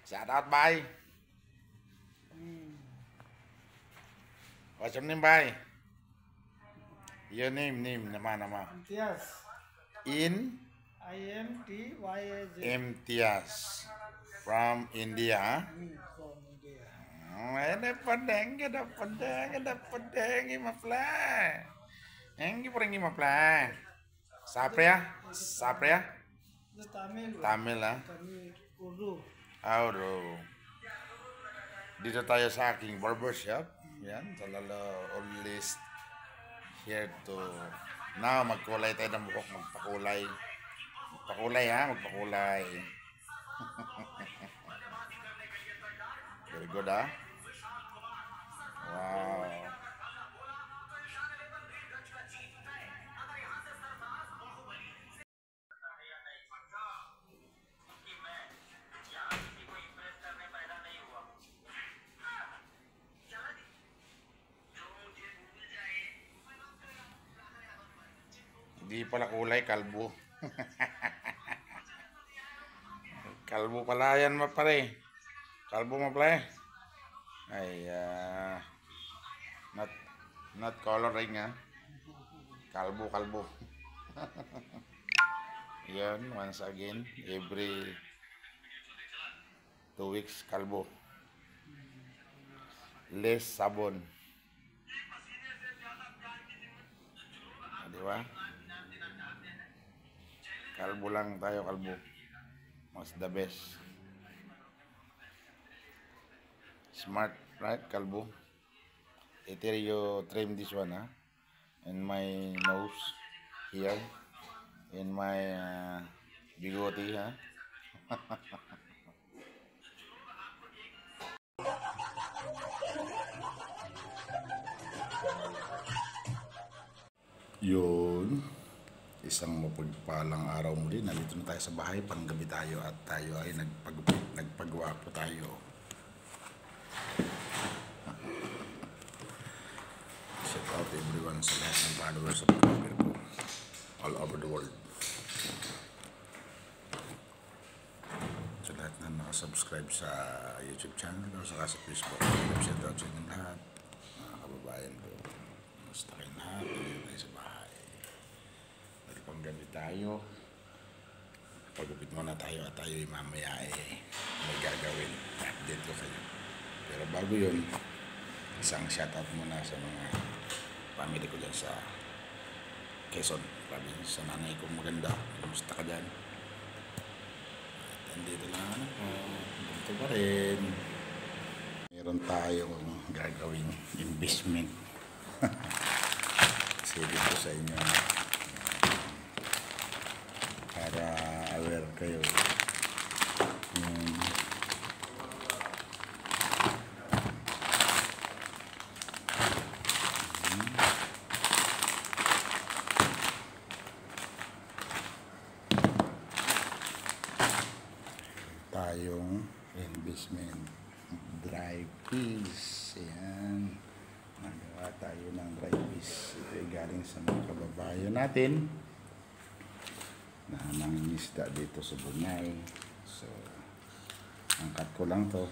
Shout out, bay. What's your name, bay? Your name, nama. Imtiaz. In? IMTYAZ. Imtiaz. From India, huh? From India. Ada pedeng, mapla. Engi perengi mapla. Sapria? Tamil, ha? Tamil, Urdu. Urdu. Dito tayo sa aking barbershop. Yan, talaga always here to now magkulay tayo ng buhok, magpakulay, ha, magpakulay. Very good, ha? Wow. Hindi pala kulay, kalbo. Kalbo pala yan, pare. Kalbo mo pala. Ay, not coloring, ha. Kalbo. Yan, once again, every 2 weeks, kalbo. Less sabon. Di ba? Kalbo lang tayo, kalbo. Mas the best. Smart, right? Kalbo. Later you trim this one, huh? In my nose here, in my bigote, huh? Yun. Isang mapagpalang araw muli. Nandito na tayo sa bahay. Panggabi tayo at tayo ay nagpagwapo tayo. Shout out everyone sa lahat ng followers sa pag-vlogger ko all over the world. Sa lahat na nakasubscribe sa YouTube channel o saka sa Facebook. Shout out sa inyong lahat. Mga kababayan ko. Basta kayo lahat. Nandito tayo sa bahay. Panggabi tayo. Pagupit muna tayo at tayo mamaya may gagawin. Update ko kayo. Pero bago yun, isang shoutout muna sa mga family ko dyan sa Quezon Province. Sa nanay ko maganda. Kumusta ka dyan? At andito lang ako. Dito pa rin. Meron tayong gagawing investment. Kasi dito sa inyo para aware kayo. Tayong investment dry fish. Ayan, nagawa tayo ng dry fish. Ito ay galing sa mga kababayan natin na nangingisda dito sa Bunay. So, angkat ko lang to.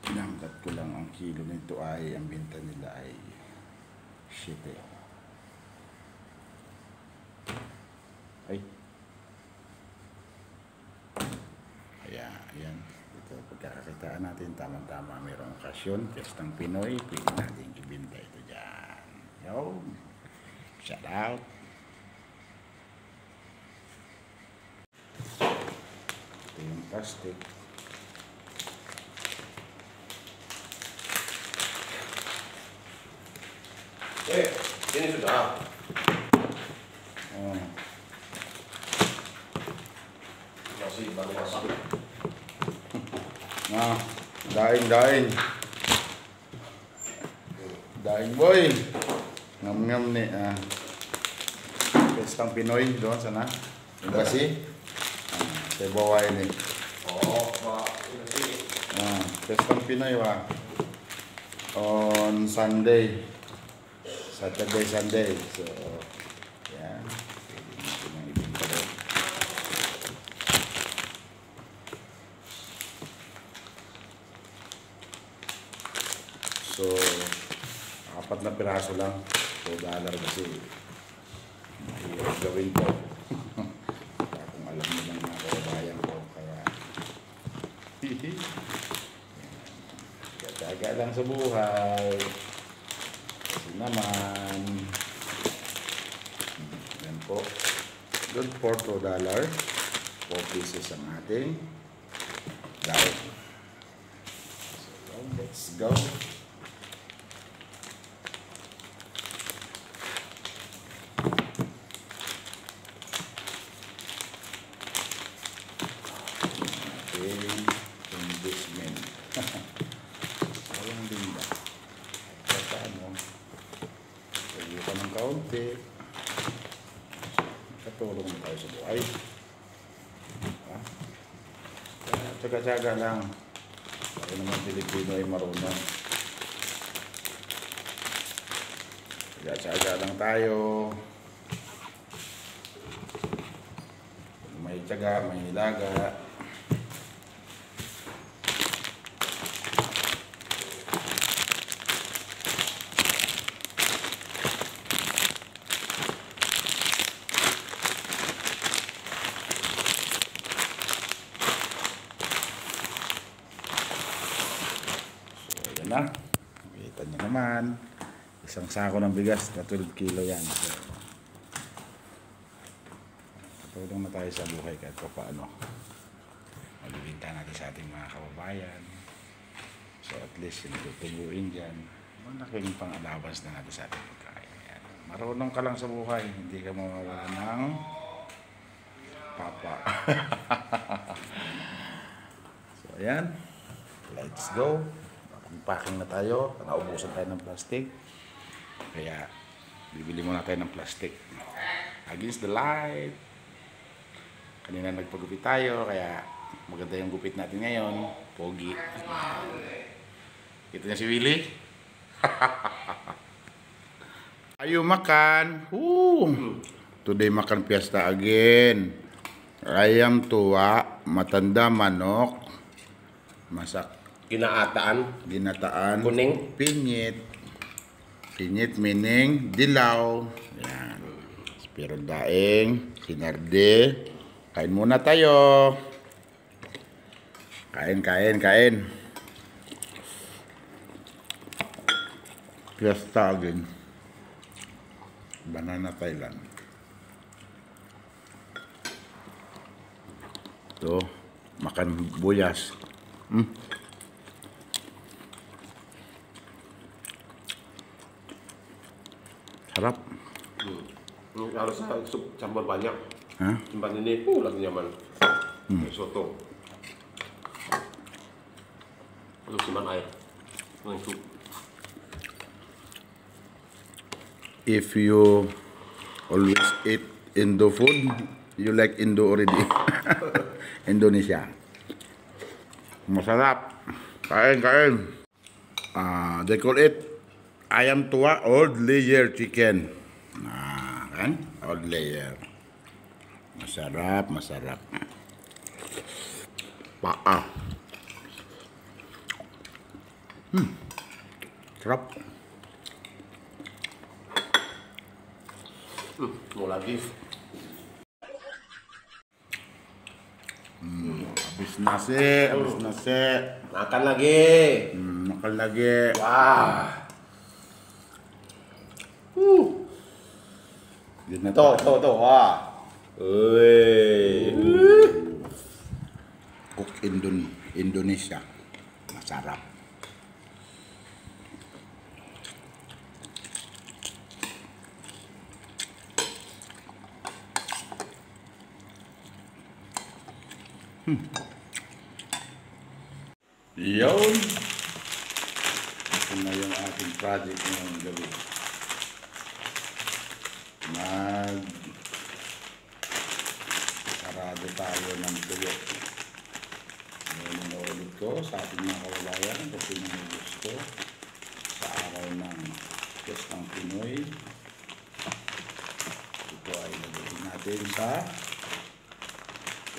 Inangkat ko lang ang kilo nito ay, ang binta nila ay 7. Ay. Kaya, ayan. Ito, pagkakakitaan natin, tama-tama mayroong okasyon. Piyestang Pinoy, pwede natin ibinta ito dyan. Yo, shout out. Yung plastic. Ini sudah. Masih baru masak. Nah, daing. Daing boy. Ngam-ngam nih. Pestang Pinoy doon sana. Yung kasi. Saya bawa ini. Oh, Pak. Ini sih. Nah, Pestang Pinoy Pak. On Sunday. Saturday, Sunday. So, yan. So, 4 na piraso lang. $2 kasi mahirap gawin ko. Kung alam mo lang mga kababayan ko, kaya kataga lang sa buhay. Kasi naman, yan po. Good for $2. 4 pieces ang ating daw. So, let's go. Investment. Sayang din ba? Paano? Pagyo ka ng kaunti. Katulong tayo sa buhay. Tsaga-tsaga lang. Kaya naman Pilipino ay marunong. Tsaga-tsaga lang tayo. May tsaga, may nilaga. Na, kita nyo naman, isang sako ng bigas na 12 kilo yan. So, katulong na tayo sa buhay kahit pa paano. Magbibinta natin sa ating mga kababayan. So at least hindi tutubuin dyan. Malaking pang-allowance na natin sa ating pagkain. Yan. Marunong ka lang sa buhay, hindi ka mawawala ng papa. So ayan, let's go. Packing na tayo, naubusan tayo ng plastic, kaya bibili muna tayo ng plastic against the light. Kanina nagpagupit tayo, kaya maganda yung gupit natin ngayon, pogi. Kita niya si Willie. Ayo makan. Today makan fiesta again. Ayam tua, matanda manok, masak ginataan, kuning, pinyit meaning dilaw. Yan. Spiral daing, sinarde. Kain muna tayo. Kain. Fiesta again. Banana Thailand. Ito, makan buyas. Sarap. Harus sup campur banyak. Hah? Simpan ini, lagi nyaman. Soto. Untuk simpan air. Dengan sup. If you always eat Indo food, you like Indo already. Indonesia. Masarap. Kain. They call it ayam tua old layer chicken. Nah, kan? Old layer. Masarap. Paa. Sarap. Mau lagi. Habis nasi. Makan lagi. Makan lagi. Wah. Tuh. Wah. Cook Indonesia. Masarap. Yun. Ito na yung ating project ngayong gabi. Sarado tayo ng tuyo. Ngayon ulit ko sa ating mga kababayan kasi nang gusto sa araw ng Piyestang Pinoy. Ito ay lagyan natin sa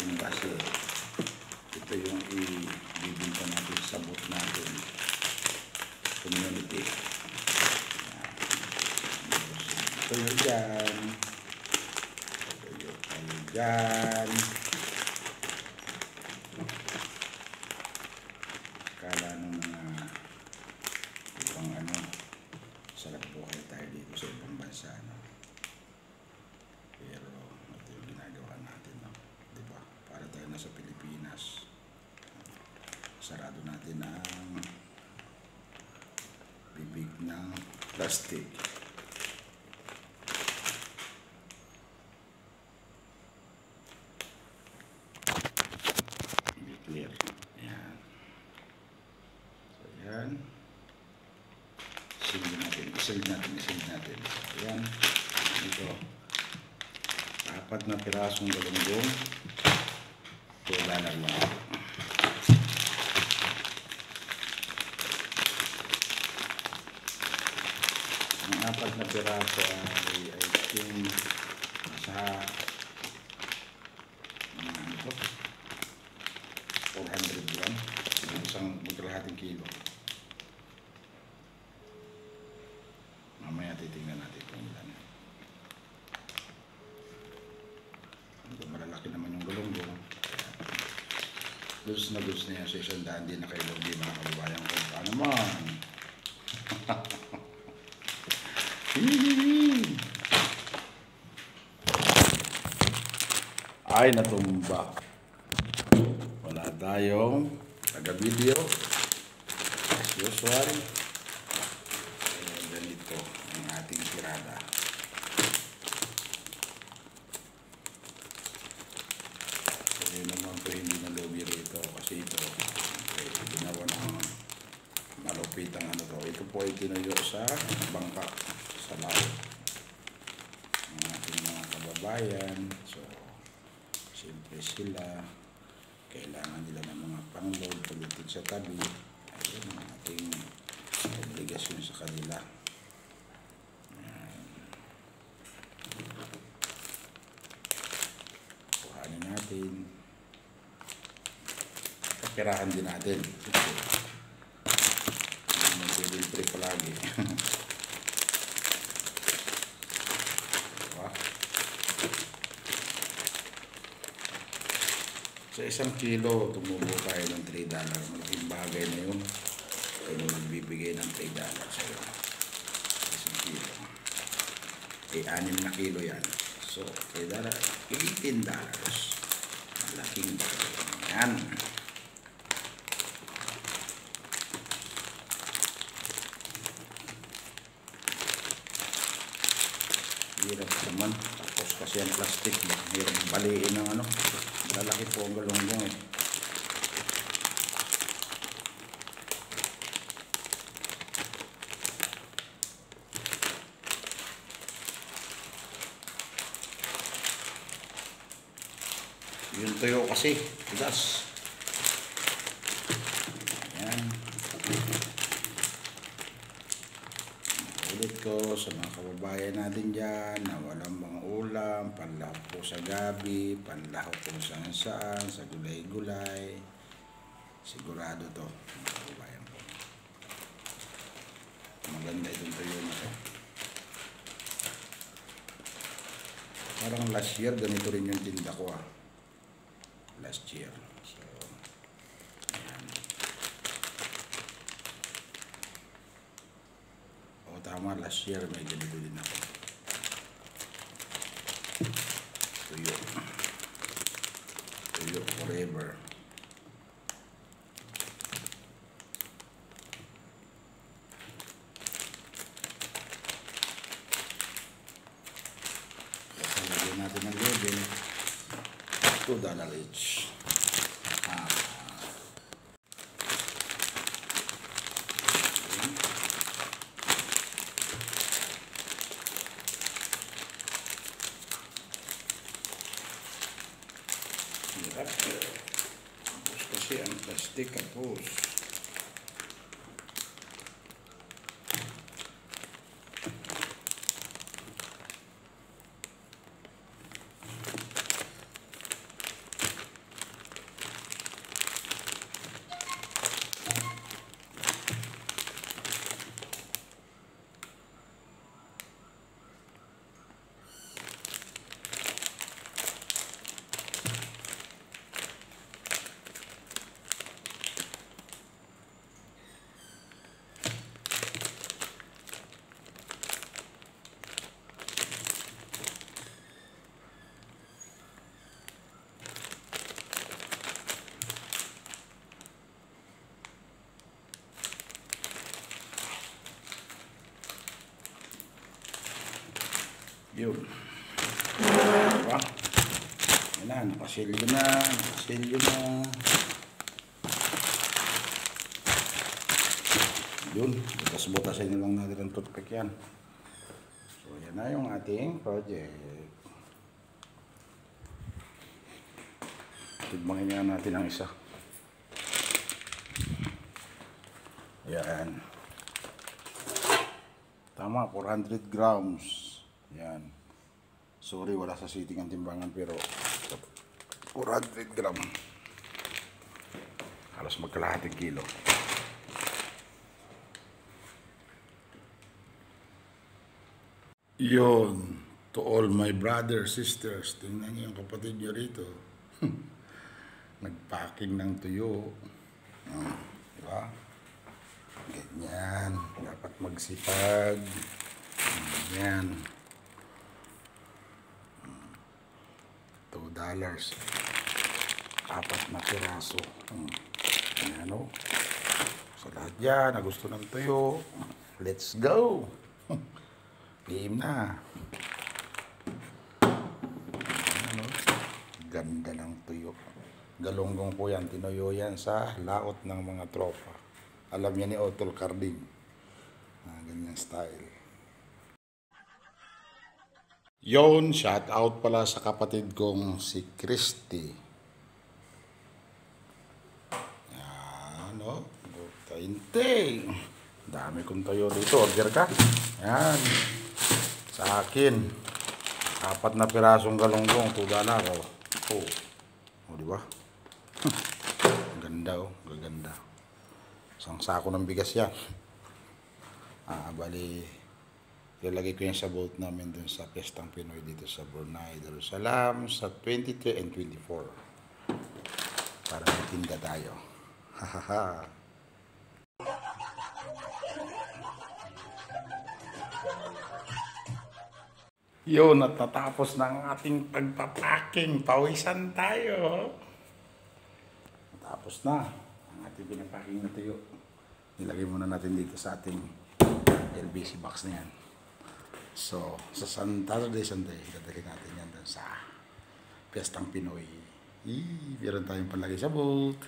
imbase. Ito yung ibibinta natin sa booth natin. community. Tuyo dyan. Tuyo kayo dyan. Kala ng mga ibang sarap buhay tayo dito sa ibang bansa, no? Pero ito yung ginagawa natin, no? Diba? Para tayo nasa Pilipinas. Sarado natin ang bibig ng plastic. Be clear. Ayan. So, ayan. Isilid natin. Ayan. Ito. 4 na pirasong galunggong. $2 lang. Ang 4 na piraso ay I think sa 400 gram. Isang magkalahating kilo. Mamaya titingnan natin kung ilan. Malalaki naman yung galunggong. Goods na yan sa 100 din na kayo di mga kababayan ko. Ano man? Ay, natumba. Wala tayong taga-video. As usual. Ganito ang ating tirada. So, yun naman po hindi na lobby rito kasi ito ginawa ng malupit ang Ito po ay tinuyo sa bangka sa laot ng ating mga kababayan. So, siyempre sila kailangan nila ng mga pangload pagdating sa tabi. Ayun ang ating obligasyon sa kanila. Kuhanin natin. Kapirahan din natin. Mag-delivery palagi. Sa 1 kilo, tumubo tayo ng $3. Malaking bagay na yun. Kaya magbibigay ng $3 sa'yo. 1 kilo. 6 na kilo yan. So, $3, $18. Malaking bagay. Yan. Hirap naman. Tapos kasi ang plastic. Hirap baliin ng lalaki po ang galunggong eh. Yung tuyo kasi, tigas. Ayan. Ulit ko sa mga kababayan natin dyan na walang mga ulam, panlahok po sa gabi, panlahok po saan sa gulay-gulay. Sigurado to, mga kababayan po. Maganda itong tuyo na to. Parang last year, ganito rin yung tinda ko last year. So, ayan. O tama, last year may ganito din ako. Tuyo. Tuyo forever. Lagyan natin ang label. $2 each. Hirap. Tapos kasi ang plastic kapos. Yun. Diba? Yan na, nakasilyo na. Yun, butas-butasin na lang natin ang toothpick yan. So, yan na yung ating project. Tigmangin nga natin ang isa. Yan. Tama, 400 grams. Yan. Sorry, wala sa sitting ang timbangan pero 400 gram. Halos magkalahating kilo. Yun, to all my brothers, sisters, tingnan niyo yung kapatid niyo rito. Nagpacking ng tuyo. Diba? Ganyan. Dapat magsipag. Ganyan. $2. 4 na piraso. Ayan o. Sa lahat yan, na gusto ng tuyo. Let's go! Game na. Ano? Ganda ng tuyo. Galunggong po yan. Tinuyo yan sa laot ng mga tropa. Alam niya ni Otol Carding. Ganyan style. Yon, shout out pala sa kapatid kong si Christy. Yan, o. Tainte. Dami kong tuyo dito. Order ka. Yan. Sa akin, 4 na pirasong galunggong, $2. O, diba? Ganda, o. Gaganda. Isang sako ng bigas yan. Bali, ilalagay ko yan sa boat namin dun sa Piyestang Pinoy dito sa Brunei, Darussalam, sa 23 and 24. Para matinda tayo. Hahaha. Yun, at natapos ng ating pagpapacking. Pawisan tayo. Natapos na ang ating pinapacking na tuyo. Nilagay muna natin dito sa ating LBC box na yan. So, sa Saturday, dadalhin natin yan sa Piyestang Pinoy. Meron tayong palagay sa boat.